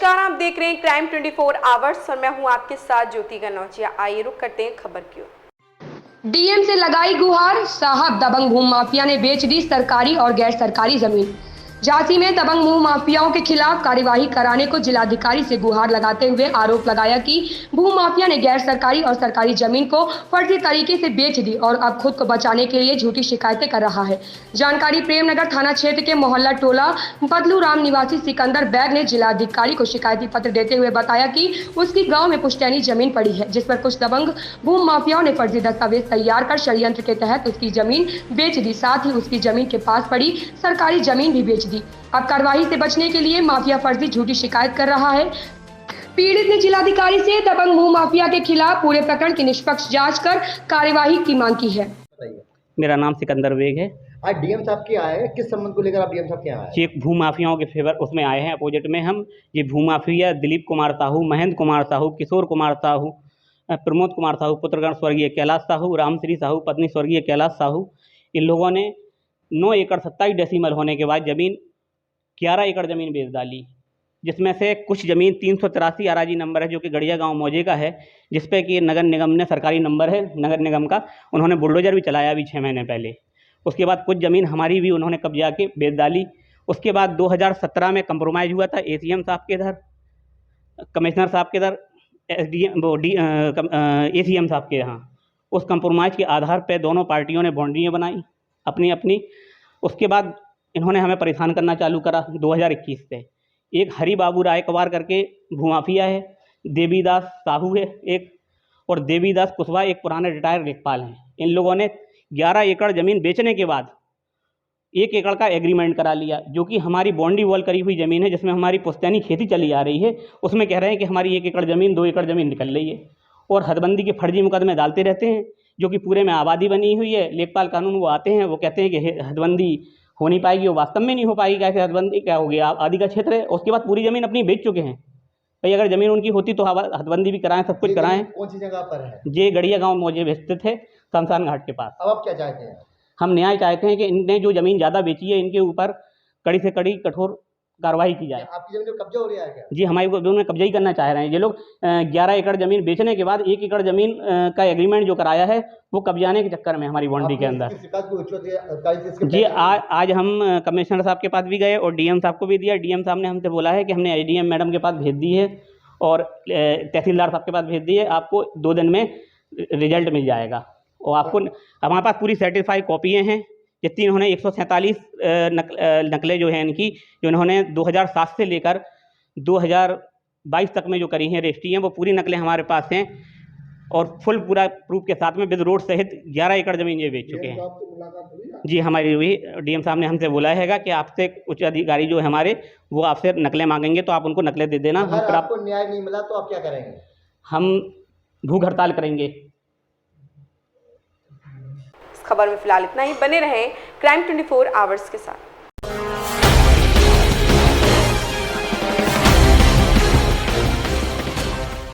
नमस्कार, आप देख रहे हैं क्राइम 24 आवर्स और मैं हूं आपके साथ ज्योति कनौजिया। आइए रुक करते हैं खबर की ओर। डीएम से लगाई गुहार, साहब दबंग भूमि माफिया ने बेच दी सरकारी और गैर सरकारी जमीन। झांसी में दबंग भूमि माफियाओं के खिलाफ कार्यवाही कराने को जिलाधिकारी से गुहार लगाते हुए आरोप लगाया कि भूमि माफिया ने गैर सरकारी और सरकारी जमीन को फर्जी तरीके से बेच दी और अब खुद को बचाने के लिए झूठी शिकायतें कर रहा है। जानकारी प्रेमनगर थाना क्षेत्र के मोहल्ला टोला बदलू राम निवासी सिकंदर बैग ने जिलाधिकारी को शिकायती पत्र देते हुए बताया कि उसकी गांव में पुश्तैनी जमीन पड़ी है, जिस पर कुछ दबंग भूमि माफियाओं ने फर्जी दस्तावेज तैयार कर षड्यंत्र के तहत उसकी जमीन बेच दी। साथ ही उसकी जमीन के पास पड़ी सरकारी जमीन भी बेच दी। अब कार्रवाई से बचने के लिए माफिया फर्जी झूठी शिकायत कर रहा है। पीड़ित ने जिलाधिकारी से दबंग भूमि माफिया के खिलाफ पूरे प्रकरण की निष्पक्ष जांच कर कार्यवाही की मांग की है। मेरा नाम सिकंदर बेग है। आज डीएम साहब के आए हैं, किस संबंध को लेकर आप डीएम साहब के आए हैं? एक भू माफियाओं के फेवर उसमें आए हैं, अपोजिट में हम। ये भू माफिया दिलीप कुमार साहू, महेंद्र कुमार साहू, किशोर कुमार साहू, प्रमोद कुमार साहू, पुत्रगण स्वर्गीय कैलाश साहू, रामश्री साहू, पत्नी स्वर्गीय कैलाश साहू, इन लोगों ने 9 एकड़ 27 डेसीमल होने के बाद जमीन 11 एकड़ ज़मीन बेच डाली, जिसमें से कुछ ज़मीन 383 आराजी नंबर है जो कि गड़िया गांव मौजे का है, जिस पे कि नगर निगम ने सरकारी नंबर है नगर निगम का, उन्होंने बुलडोजर भी चलाया अभी 6 महीने पहले। उसके बाद कुछ ज़मीन हमारी भी उन्होंने कब्जा के बेच डाली। उसके बाद 2017 में कंप्रोमाइज़ हुआ था एसीएम साहब के इधर, कमिश्नर साहब के इधर, एसडीएम वो एसीएम साहब के यहाँ। उस कंप्रोमाइज़ के आधार पर दोनों पार्टियों ने बाउंड्रियाँ बनाई अपनी अपनी। उसके बाद इन्होंने हमें परेशान करना चालू करा 2021 से। एक हरी बाबू रायकवार करके भूमाफिया है, देवीदास साहू है एक, और देवीदास कुशवाहा एक पुराने रिटायर्ड लेखपाल हैं। इन लोगों ने 11 एकड़ ज़मीन बेचने के बाद 1 एकड़ का एग्रीमेंट करा लिया, जो कि हमारी बाउंड्री वॉल करी हुई ज़मीन है, जिसमें हमारी पुश्तैनी खेती चली आ रही है। उसमें कह रहे हैं कि हमारी 1 एकड़ ज़मीन 2 एकड़ ज़मीन निकल रही है, और हदबंदी के फर्जी मुकदमे डालते रहते हैं, जो कि पूरे में आबादी बनी हुई है। लेखपाल कानून वो आते हैं, वो कहते हैं कि हदबंदी हो नहीं पाएगी, वो वास्तव में नहीं हो पाएगी। कैसे हदबंदी क्या हो गया, आदि का क्षेत्र है। उसके बाद पूरी ज़मीन अपनी बेच चुके हैं। भाई अगर ज़मीन उनकी होती तो हदबंदी भी कराएं, सब कुछ कराएं। कौन सी जगह पर है? ये गड़िया गांव मौजे स्थित है, शमशान घाट के पास। अब आप क्या चाहते हैं? हम न्याय चाहते हैं कि इनने जो ज़मीन ज़्यादा बेची है, इनके ऊपर कड़ी से कड़ी कठोर कार्रवाई की जाए। आपकी जमीन पर कब्जा हो रहा है क्या? जी, हमारी जमीन में कब्जा ही करना चाह रहे हैं ये लोग। 11 एकड़ ज़मीन बेचने के बाद 1 एकड़ ज़मीन का एग्रीमेंट जो कराया है, वो कब्जाने के चक्कर में हमारी बाउंड्री के अंदर। जी, आज हम कमिश्नर साहब के पास भी गए और डीएम साहब को भी दिया। डीएम साहब ने हमसे बोला है कि हमने एसडीएम मैडम के पास भेज दी है और तहसीलदार साहब के पास भेज दी है, आपको 2 दिन में रिजल्ट मिल जाएगा। और आपको हमारे पास पूरी सर्टिफाइड कॉपियाँ हैं, जितनी इन्होंने 147 नकलें जो हैं इनकी, जो इन्होंने 2007 से लेकर 2022 तक में जो करी हैं रजिस्ट्री हैं, वो पूरी नकलें हमारे पास हैं, और फुल पूरा प्रूफ के साथ में विद रोड सहित 11 एकड़ ज़मीन ये बेच चुके हैं। जी, हमारी हुई। डीएम साहब ने हमसे बोला है कि आपसे उच्च अधिकारी जो है हमारे, वो आपसे नकलें मांगेंगे, तो आप उनको नकलें दे देना। अगर आपको न्याय नहीं मिला तो आप क्या करेंगे? हम भूख हड़ताल करेंगे। खबर में फिलहाल इतना ही। बने रहें क्राइम 24 आवर्स के साथ।